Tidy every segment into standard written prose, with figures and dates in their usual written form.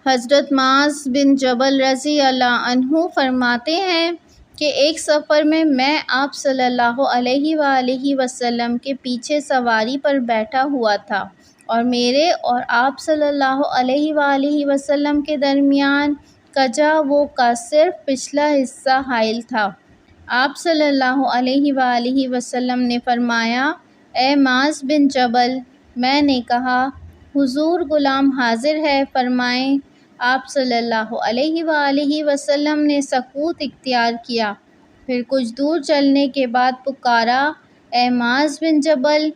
حضرت معاذ بن جبل رضی اللہ عنہ فرماتے ہیں کہ ایک سفر میں آپ صلی اللہ علیہ وآلہ وسلم کے پیچھے سواری پر بیٹھا ہوا تھا اور میرے اور آپ صلی اللہ علیہ وآلہ وسلم کے درمیان کجاوو کا صرف پچھلا حصہ حائل تھا۔ آپ صلی اللہ علیہ وآلہ وسلم نے فرمایا، اے معاذ بن جبل۔ میں نے کہا، حضور غلام حاضر ہے، فرمائیں۔ آپ صلی اللہ علیہ وآلہ وسلم نے سکوت اختیار کیا، پھر کچھ دور چلنے کے بعد پکارا، اے معاذ بن جبل۔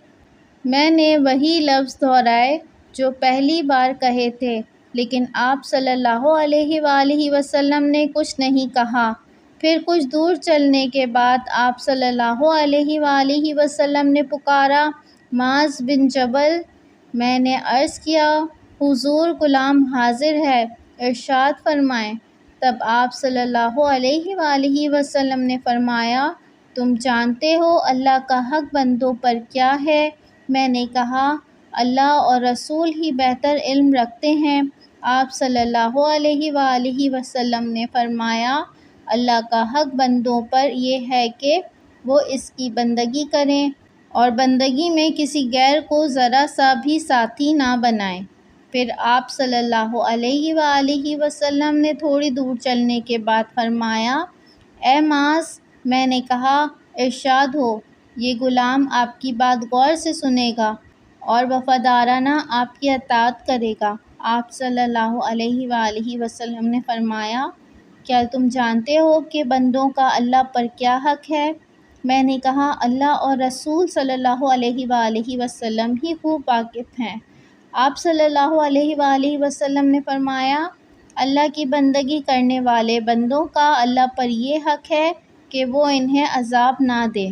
میں نے وہی لفظ دہرائے جو پہلی بار کہے تھے، لیکن آپ صلی اللہ علیہ وآلہ وسلم نے کچھ نہیں کہا۔ پھر کچھ دور چلنے کے بعد آپ صلی اللہ علیہ وآلہ وسلم نے پکارا، معاذ بن جبل۔ میں نے عرض کیا، حضور غلام حاضر ہے، ارشاد فرمائیں۔ تب آپ صلی اللہ علیہ وآلہ وسلم نے فرمایا، تم جانتے ہو اللہ کا حق بندوں پر کیا ہے؟ میں نے کہا، اللہ اور رسول ہی بہتر علم رکھتے ہیں۔ آپ صلی اللہ علیہ وآلہ وسلم نے فرمایا، اللہ کا حق بندوں پر یہ ہے کہ وہ اس کی بندگی کریں اور بندگی میں کسی غیر کو ذرا سا بھی ساتھی نہ بنائیں۔ پھر آپ صلی اللہ علیہ وآلہ وسلم نے تھوڑی دور چلنے کے بعد فرمایا، اے معاذ۔ میں نے کہا، ارشاد ہو، یہ غلام آپ کی بات غور سے سنے گا اور وفادارانہ آپ کی اطاعت کرے گا۔ آپ صلی اللہ علیہ وآلہ وسلم نے فرمایا، کیا تم جانتے ہو کہ بندوں کا اللہ پر کیا حق ہے؟ میں نے کہا، اللہ اور رسول صلی اللہ علیہ وآلہ وسلم ہی خوب واقف ہیں۔ آپ صلی اللہ علیہ وآلہ وسلم نے فرمایا، اللہ کی بندگی کرنے والے بندوں کا اللہ پر یہ حق ہے کہ وہ انہیں عذاب نہ دے۔